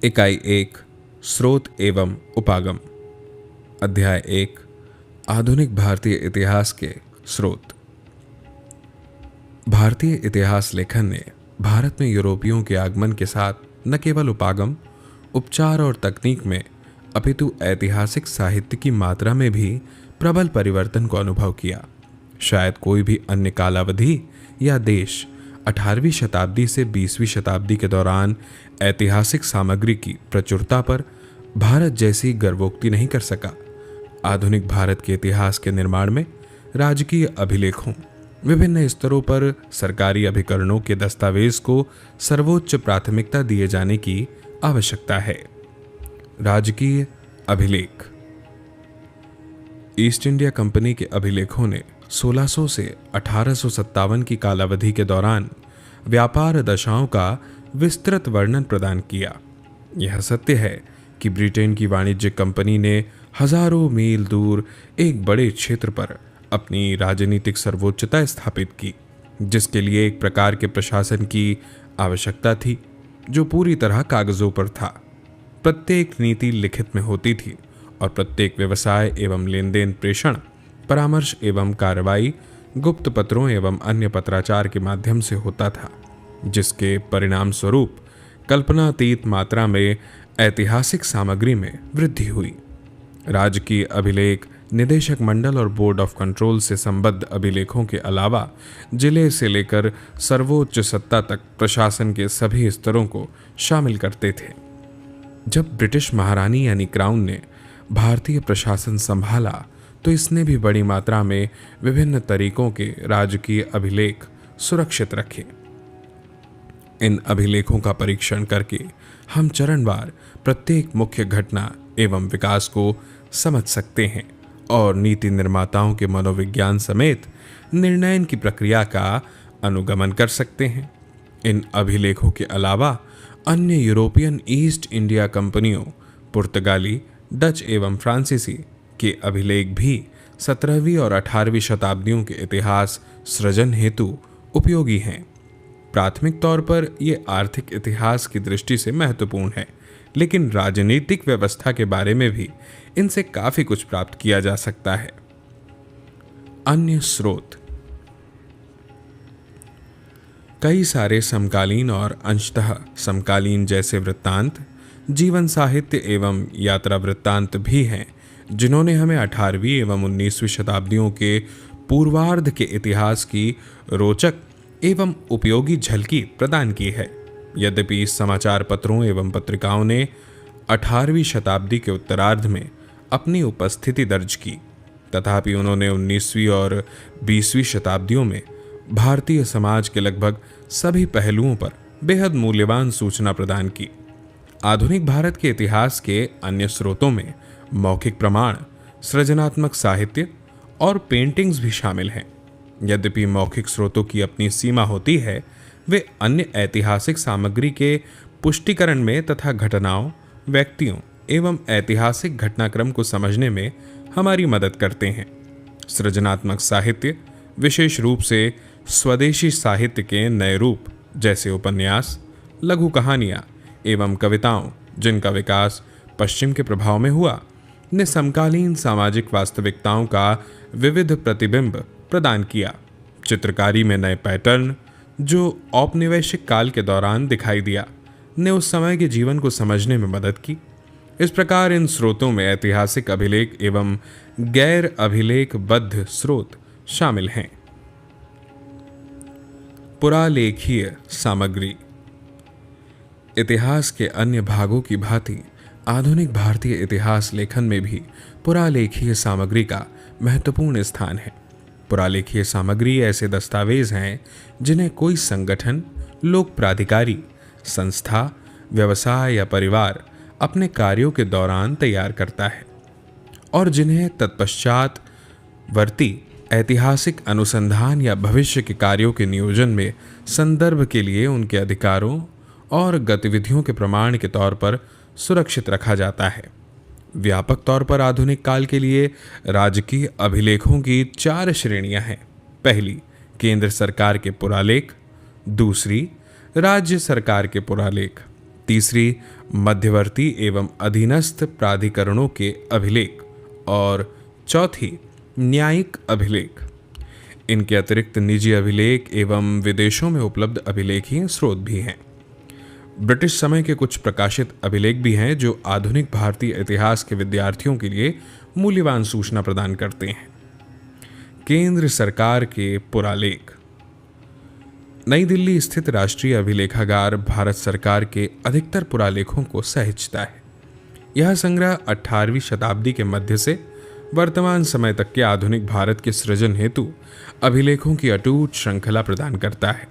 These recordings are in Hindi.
इकाई 1 स्रोत एवं उपागम। अध्याय 1 आधुनिक भारतीय इतिहास के स्रोत। भारतीय इतिहास लेखन ने भारत में यूरोपियों के आगमन के साथ न केवल उपागम, उपचार और तकनीक में अपितु ऐतिहासिक साहित्य की मात्रा में भी प्रबल परिवर्तन को अनुभव किया। शायद कोई भी अन्य कालावधि या देश 18वीं शताब्दी से 20वीं शताब्दी के दौरान ऐतिहासिक सामग्री की प्रचुरता पर भारत जैसी गर्वोक्ति नहीं कर सका। आधुनिक भारत के इतिहास के निर्माण में राजकीय अभिलेखों, विभिन्न स्तरों पर सरकारी अभिकरणों के दस्तावेज को सर्वोच्च प्राथमिकता दिए जाने की आवश्यकता है। राजकीय अभिलेख। ईस्ट इंडिया कंपनी के अभिलेखों ने 1600 से 1857 की कालावधि के दौरान व्यापार दशाओं का विस्तृत वर्णन प्रदान किया। यह सत्य है कि ब्रिटेन की वाणिज्य कंपनी ने हजारों मील दूर एक बड़े क्षेत्र पर अपनी राजनीतिक सर्वोच्चता स्थापित की, जिसके लिए एक प्रकार के प्रशासन की आवश्यकता थी जो पूरी तरह कागजों पर था। प्रत्येक नीति लिखित में होती थी और प्रत्येक व्यवसाय एवं लेन देन प्रेषण, परामर्श एवं कार्रवाई गुप्त पत्रों एवं अन्य पत्राचार के माध्यम से होता था, जिसके परिणाम स्वरूप कल्पनातीत मात्रा में ऐतिहासिक सामग्री में वृद्धि हुई। राजकीय अभिलेख निदेशक मंडल और बोर्ड ऑफ कंट्रोल से संबद्ध अभिलेखों के अलावा जिले से लेकर सर्वोच्च सत्ता तक प्रशासन के सभी स्तरों को शामिल करते थे। जब ब्रिटिश महारानी यानी क्राउन ने भारतीय प्रशासन संभाला तो इसने भी बड़ी मात्रा में विभिन्न तरीकों के राजकीय अभिलेख सुरक्षित रखे। इन अभिलेखों का परीक्षण करके हम चरणवार प्रत्येक मुख्य घटना एवं विकास को समझ सकते हैं और नीति निर्माताओं के मनोविज्ञान समेत निर्णयन की प्रक्रिया का अनुगमन कर सकते हैं। इन अभिलेखों के अलावा अन्य यूरोपियन ईस्ट इंडिया कंपनियों, पुर्तगाली, डच एवं फ्रांसीसी के अभिलेख भी 17वीं और 18वीं शताब्दियों के इतिहास सृजन हेतु उपयोगी हैं। प्राथमिक तौर पर ये आर्थिक इतिहास की दृष्टि से महत्वपूर्ण है, लेकिन राजनीतिक व्यवस्था के बारे में भी इनसे काफी कुछ प्राप्त किया जा सकता है। अन्य स्रोत। कई सारे समकालीन और अंशतः समकालीन जैसे वृत्तांत, जीवन साहित्य एवं यात्रा वृत्तांत भी हैं जिन्होंने हमें 18वीं एवं 19वीं शताब्दियों के पूर्वार्ध के इतिहास की रोचक एवं उपयोगी झलकी प्रदान की है। यद्यपि समाचार पत्रों एवं पत्रिकाओं ने 18वीं शताब्दी के उत्तरार्ध में अपनी उपस्थिति दर्ज की, तथापि उन्होंने 19वीं और 20वीं शताब्दियों में भारतीय समाज के लगभग सभी पहलुओं पर बेहद मूल्यवान सूचना प्रदान की। आधुनिक भारत के इतिहास के अन्य स्रोतों में मौखिक प्रमाण, सृजनात्मक साहित्य और पेंटिंग्स भी शामिल हैं। यद्यपि मौखिक स्रोतों की अपनी सीमा होती है, वे अन्य ऐतिहासिक सामग्री के पुष्टिकरण में तथा घटनाओं, व्यक्तियों एवं ऐतिहासिक घटनाक्रम को समझने में हमारी मदद करते हैं। सृजनात्मक साहित्य, विशेष रूप से स्वदेशी साहित्य के नए रूप जैसे उपन्यास, लघु कहानियाँ एवं कविताओं, जिनका विकास पश्चिम के प्रभाव में हुआ, ने समकालीन सामाजिक वास्तविकताओं का विविध प्रतिबिंब प्रदान किया। चित्रकारी में नए पैटर्न जो औपनिवेशिक काल के दौरान दिखाई दिया, ने उस समय के जीवन को समझने में मदद की। इस प्रकार इन स्रोतों में ऐतिहासिक अभिलेख एवं गैर अभिलेखबद्ध स्रोत शामिल हैं। पुरालेखीय सामग्री। इतिहास के अन्य भागों की भांति आधुनिक भारतीय इतिहास लेखन में भी पुरालेखीय सामग्री का महत्वपूर्ण स्थान है। पुरालेखीय सामग्री ऐसे दस्तावेज हैं जिन्हें कोई संगठन, लोक प्राधिकारी, संस्था, व्यवसाय या परिवार अपने कार्यों के दौरान तैयार करता है और जिन्हें तत्पश्चात वर्ती ऐतिहासिक अनुसंधान या भविष्य के कार्यों के नियोजन में संदर्भ के लिए उनके अधिकारों और गतिविधियों के प्रमाण के तौर पर सुरक्षित रखा जाता है। व्यापक तौर पर आधुनिक काल के लिए राजकीय अभिलेखों की 4 श्रेणियां हैं। पहली, केंद्र सरकार के पुरालेख। दूसरी, राज्य सरकार के पुरालेख। तीसरी मध्यवर्ती एवं अधीनस्थ प्राधिकरणों के अभिलेख और चौथी न्यायिक अभिलेख। इनके अतिरिक्त निजी अभिलेख एवं विदेशों में उपलब्ध अभिलेखीय स्रोत भी हैं। ब्रिटिश समय के कुछ प्रकाशित अभिलेख भी हैं जो आधुनिक भारतीय इतिहास के विद्यार्थियों के लिए मूल्यवान सूचना प्रदान करते हैं। केंद्र सरकार के पुरालेख। नई दिल्ली स्थित राष्ट्रीय अभिलेखागार भारत सरकार के अधिकतर पुरालेखों को सहेजता है। यह संग्रह 18वीं शताब्दी के मध्य से वर्तमान समय तक के आधुनिक भारत के सृजन हेतु अभिलेखों की अटूट श्रृंखला प्रदान करता है।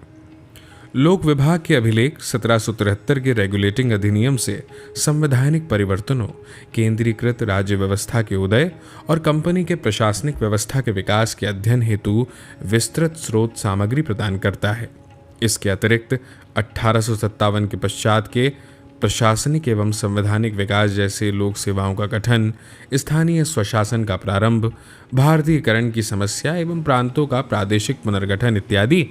लोक विभाग के अभिलेख 1773 के रेगुलेटिंग अधिनियम से संवैधानिक परिवर्तनों, केंद्रीकृत राज्य व्यवस्था के उदय और कंपनी के प्रशासनिक व्यवस्था के विकास के अध्ययन हेतु विस्तृत स्रोत सामग्री प्रदान करता है। इसके अतिरिक्त 1857 के पश्चात के प्रशासनिक एवं संवैधानिक विकास जैसे लोक सेवाओं का गठन, स्थानीय स्वशासन का प्रारंभ, भारतीयकरण की समस्या एवं प्रांतों का प्रादेशिक पुनर्गठन इत्यादि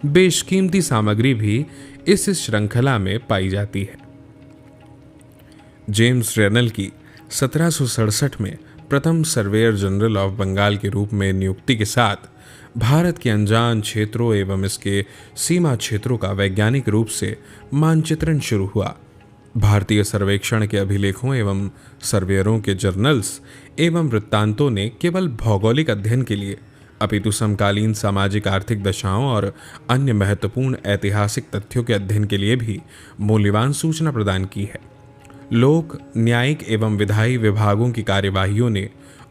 बेशकीमती सामग्री भी इस श्रृंखला में पाई जाती है। जेम्स रेनल की 1767 में प्रथम सर्वेयर जनरल ऑफ बंगाल के रूप में नियुक्ति के साथ भारत के अनजान क्षेत्रों एवं इसके सीमा क्षेत्रों का वैज्ञानिक रूप से मानचित्रण शुरू हुआ। भारतीय सर्वेक्षण के अभिलेखों एवं सर्वेयरों के जर्नल्स एवं वृत्तांतों ने केवल भौगोलिक अध्ययन के लिए अपितु समकालीन सामाजिक आर्थिक दशाओं और अन्य महत्वपूर्ण ऐतिहासिक तथ्यों के अध्ययन के लिए भी मूल्यवान सूचना प्रदान की है। लोक, न्यायिक एवं विधायी विभागों की कार्यवाहियों ने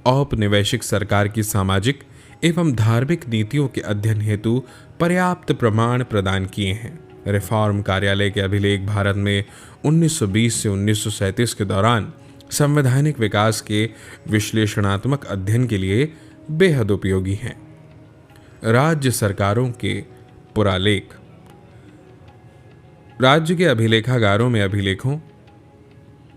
औपनिवेशिक सरकार की सामाजिक एवं धार्मिक नीतियों के अध्ययन हेतु पर्याप्त प्रमाण प्रदान किए हैं। रिफॉर्म कार्यालय के अभिलेख भारत में 1920 से 1937 के दौरान संवैधानिक विकास के विश्लेषणात्मक अध्ययन के लिए बेहद उपयोगी हैं। राज्य सरकारों के पुरालेख। राज्य के अभिलेखागारों में अभिलेखों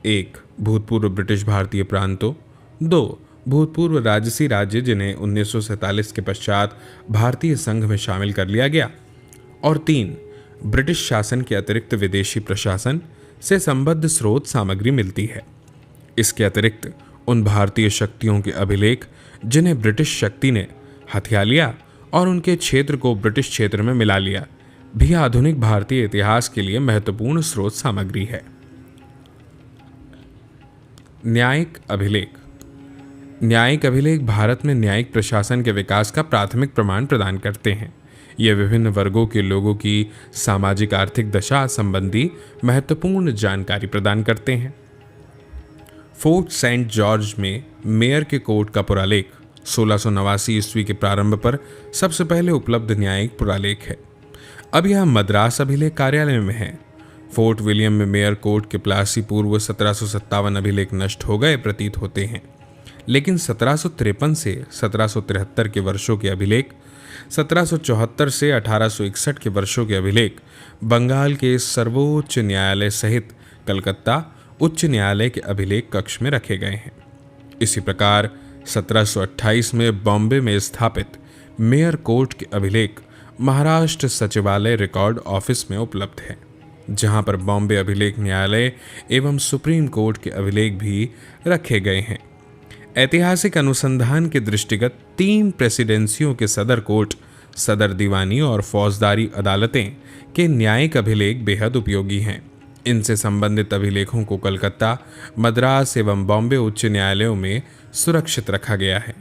1. भूतपूर्व ब्रिटिश भारतीय प्रांतों, 2. भूतपूर्व राजसी राज्य जिन्हें 1947 के पश्चात भारतीय संघ में शामिल कर लिया गया, और 3. ब्रिटिश शासन के अतिरिक्त विदेशी प्रशासन से संबद्ध स्रोत सामग्री मिलती है। इसके अतिरिक्त उन भारतीय शक्तियों के अभिलेख जिन्हें ब्रिटिश शक्ति ने हथिया लिया और उनके क्षेत्र को ब्रिटिश क्षेत्र में मिला लिया, भी आधुनिक भारतीय इतिहास के लिए महत्वपूर्ण स्रोत सामग्री है। न्यायिक अभिलेख। न्यायिक अभिलेख भारत में न्यायिक प्रशासन के विकास का प्राथमिक प्रमाण प्रदान करते हैं। ये विभिन्न वर्गों के लोगों की सामाजिक आर्थिक दशा संबंधी महत्वपूर्ण जानकारी प्रदान करते हैं। फोर्ट सेंट जॉर्ज में मेयर के कोर्ट का पुरालेख 1689 ईस्वी के प्रारंभ पर सबसे पहले उपलब्ध न्यायिक पुरालेख है। अब यह मद्रास अभिलेख कार्यालय में है। फोर्ट विलियम में मेयर कोर्ट के प्लासी पूर्व 1757 अभिलेख नष्ट हो गए प्रतीत होते हैं, लेकिन 1753 से 1773 के वर्षों के अभिलेख, 1774 से 1861 के वर्षों के अभिलेख बंगाल के सर्वोच्च न्यायालय सहित कलकत्ता उच्च न्यायालय के अभिलेख कक्ष में रखे गए हैं। इसी प्रकार 1728 में बॉम्बे में स्थापित मेयर कोर्ट के अभिलेख महाराष्ट्र सचिवालय रिकॉर्ड ऑफिस में उपलब्ध है, जहां पर बॉम्बे अभिलेख न्यायालय एवं सुप्रीम कोर्ट के अभिलेख भी रखे गए हैं। ऐतिहासिक अनुसंधान के दृष्टिगत 3 प्रेसिडेंसियों के सदर कोर्ट, सदर दीवानी और फौजदारी अदालतें के न्यायिक अभिलेख बेहद उपयोगी हैं। इनसे संबंधित अभिलेखों को कलकत्ता, मद्रास एवं बॉम्बे उच्च न्यायालयों में सुरक्षित रखा गया है।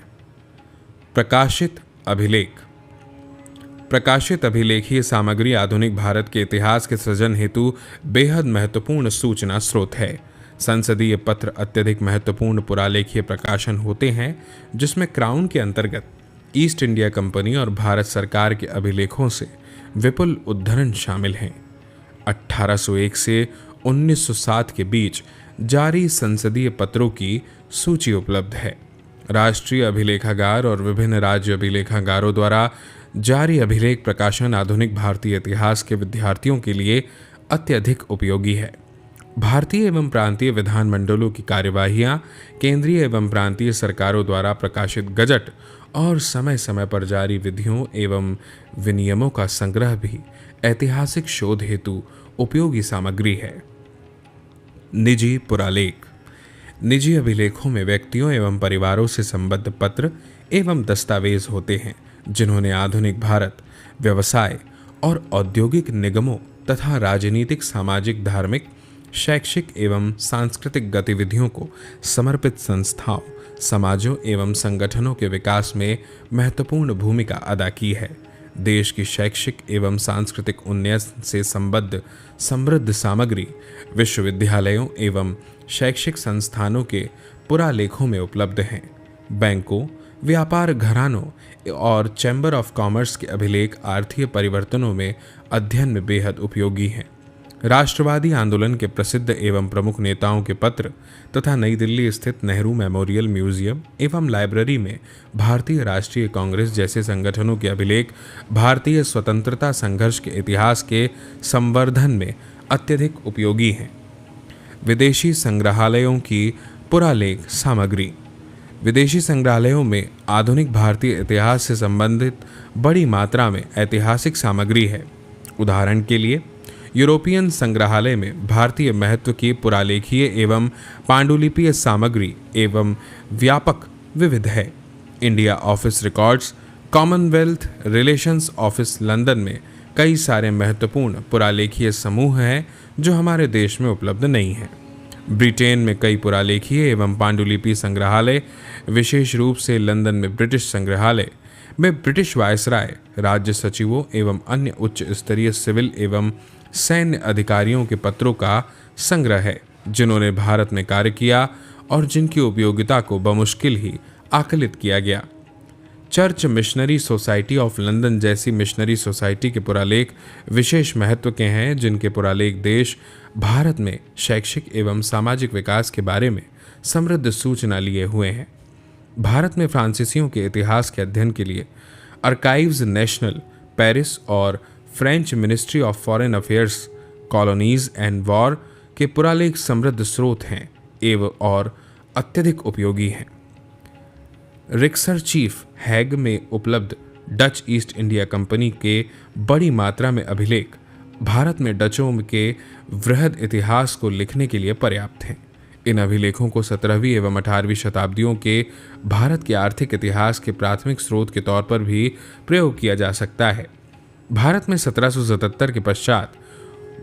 प्रकाशित अभिलेख। प्रकाशित अभिलेखीय सामग्री आधुनिक भारत के इतिहास के सृजन हेतु बेहद महत्वपूर्ण सूचना स्रोत है। संसदीय पत्र अत्यधिक महत्वपूर्ण पुरालेखीय प्रकाशन होते हैं, जिसमें क्राउन के अंतर्गत ईस्ट इंडिया कंपनी और भारत सरकार के अभिलेखों से विपुल उद्धरण शामिल हैं। 1801 से 1907 के बीच जारी संसदीय पत्रों की सूची उपलब्ध है। राष्ट्रीय अभिलेखागार और विभिन्न राज्य अभिलेखागारों द्वारा जारी अभिलेख प्रकाशन आधुनिक भारतीय इतिहास के विद्यार्थियों के लिए अत्यधिक उपयोगी है। भारतीय एवं प्रांतीय विधानमंडलों की कार्यवाहियां, केंद्रीय एवं प्रांतीय सरकारों द्वारा प्रकाशित गजट और समय समय पर जारी विधियों एवं विनियमों का संग्रह भी ऐतिहासिक शोध हेतु उपयोगी सामग्री है। निजी पुरालेख। निजी अभिलेखों में व्यक्तियों एवं परिवारों से संबद्ध पत्र एवं दस्तावेज होते हैं जिन्होंने आधुनिक भारत, व्यवसाय और औद्योगिक निगमों तथा राजनीतिक, सामाजिक, धार्मिक, शैक्षिक एवं सांस्कृतिक गतिविधियों को समर्पित संस्थाओं, समाजों एवं संगठनों के विकास में महत्वपूर्ण भूमिका अदा की है। देश की शैक्षिक एवं सांस्कृतिक उन्नयन से संबद्ध समृद्ध सामग्री विश्वविद्यालयों एवं शैक्षिक संस्थानों के पुरालेखों में उपलब्ध हैं। बैंकों, व्यापार घरानों और चैम्बर ऑफ कॉमर्स के अभिलेख आर्थिक परिवर्तनों में अध्ययन में बेहद उपयोगी हैं। राष्ट्रवादी आंदोलन के प्रसिद्ध एवं प्रमुख नेताओं के पत्र तथा नई दिल्ली स्थित नेहरू मेमोरियल म्यूजियम एवं लाइब्रेरी में भारतीय राष्ट्रीय कांग्रेस जैसे संगठनों के अभिलेख भारतीय स्वतंत्रता संघर्ष के इतिहास के संवर्धन में अत्यधिक उपयोगी हैं। विदेशी संग्रहालयों की पुरालेख सामग्री। विदेशी संग्रहालयों में आधुनिक भारतीय इतिहास से संबंधित बड़ी मात्रा में ऐतिहासिक सामग्री है। उदाहरण के लिए यूरोपियन संग्रहालय में भारतीय महत्व की पुरालेखीय एवं पांडुलिपीय सामग्री एवं व्यापक विविध है। India office records, Commonwealth relations office London में कई सारे महत्वपूर्ण पुरालेखीय समूह हैं जो हमारे देश में उपलब्ध नहीं हैं। ब्रिटेन में कई पुरालेखीय एवं पांडुलिपि संग्रहालय, विशेष रूप से लंदन में ब्रिटिश संग्रहालय में ब्रिटिश वायसराय, राज्य सचिवों एवं अन्य उच्च स्तरीय सिविल एवं सैन्य अधिकारियों के पत्रों का संग्रह है जिन्होंने भारत में कार्य किया और जिनकी उपयोगिता को बमुश्किल ही आकलित किया गया। Church missionary society of London जैसी मिशनरी सोसाइटी के पुरालेख विशेष महत्व के हैं जिनके पुरालेख देश भारत में शैक्षिक एवं सामाजिक विकास के बारे में समृद्ध सूचना लिए हुए हैं। भारत में फ्रांसीसियों के इतिहास के अध्ययन के लिए आर्काइव्स नेशनल, पेरिस और French ministry of foreign affairs, colonies and war के पुरालेख समृद्ध स्रोत हैं एवं और अत्यधिक उपयोगी हैं। रिक्सरचीफ हैग में उपलब्ध डच ईस्ट इंडिया कंपनी के बड़ी मात्रा में अभिलेख भारत में डचों के वृहद इतिहास को लिखने के लिए पर्याप्त हैं। इन अभिलेखों को 17वीं एवं 18वीं शताब्दियों के भारत के आर्थिक इतिहास के प्राथमिक स्रोत के तौर पर भी प्रयोग किया जा सकता है। भारत में 1777 के पश्चात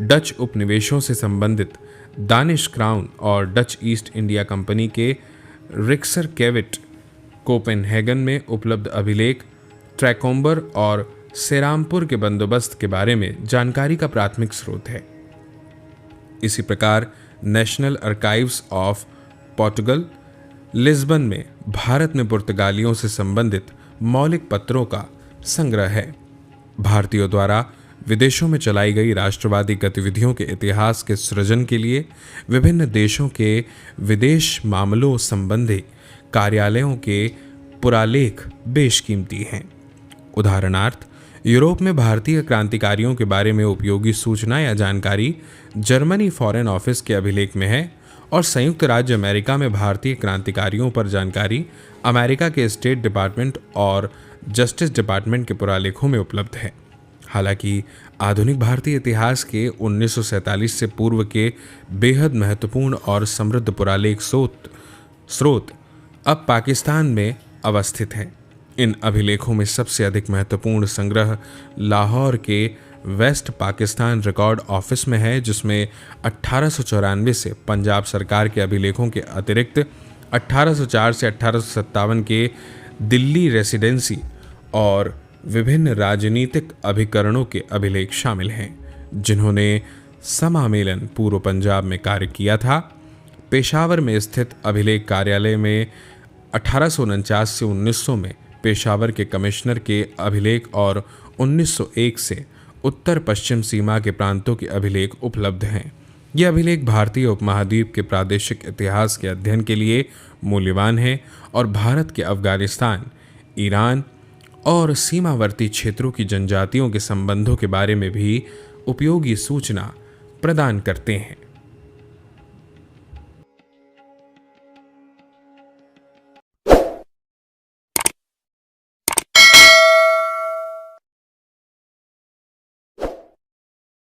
डच उपनिवेशों से संबंधित दानिश क्राउन और डच ईस्ट इंडिया कंपनी के रिक्सरकेविट, कोपेनहेगन में उपलब्ध अभिलेख ट्रैकोम्बर और सेरामपुर के बंदोबस्त के बारे में जानकारी का प्राथमिक स्रोत है। इसी प्रकार national archives of Portugal, Lisbon में भारत में पुर्तगालियों से संबंधित मौलिक पत्रों का संग्रह है। भारतीयों द्वारा विदेशों में चलाई गई राष्ट्रवादी गतिविधियों के इतिहास के सृजन के लिए विभिन्न देशों के विदेश मामलों संबंधी कार्यालयों के पुरालेख बेशकीमती हैं। उदाहरणार्थ, यूरोप में भारतीय क्रांतिकारियों के बारे में उपयोगी सूचना या जानकारी जर्मनी फॉरेन ऑफिस के अभिलेख में है और संयुक्त राज्य अमेरिका में भारतीय क्रांतिकारियों पर जानकारी अमेरिका के स्टेट डिपार्टमेंट और जस्टिस डिपार्टमेंट के पुरालेखों में उपलब्ध है। हालांकि आधुनिक भारतीय इतिहास के 1947 से पूर्व के बेहद महत्वपूर्ण और समृद्ध पुरालेख स्रोत अब पाकिस्तान में अवस्थित हैं। इन अभिलेखों में सबसे अधिक महत्वपूर्ण संग्रह लाहौर के वेस्ट पाकिस्तान रिकॉर्ड ऑफिस में है, जिसमें 1894 से पंजाब सरकार के अभिलेखों के अतिरिक्त 1804 से 1857 के दिल्ली रेसिडेंसी और विभिन्न राजनीतिक अभिकरणों के अभिलेख शामिल हैं जिन्होंने समामेलन पूर्व पंजाब में कार्य किया था। पेशावर में स्थित अभिलेख कार्यालय में 1849 से 1900 में पेशावर के कमिश्नर के अभिलेख और 1901 से उत्तर पश्चिम सीमा के प्रांतों के अभिलेख उपलब्ध हैं। ये अभिलेख भारतीय उपमहाद्वीप के प्रादेशिक इतिहास के अध्ययन के लिए मूल्यवान हैं और भारत के अफगानिस्तान, ईरान और सीमावर्ती क्षेत्रों की जनजातियों के संबंधों के बारे में भी उपयोगी सूचना प्रदान करते हैं।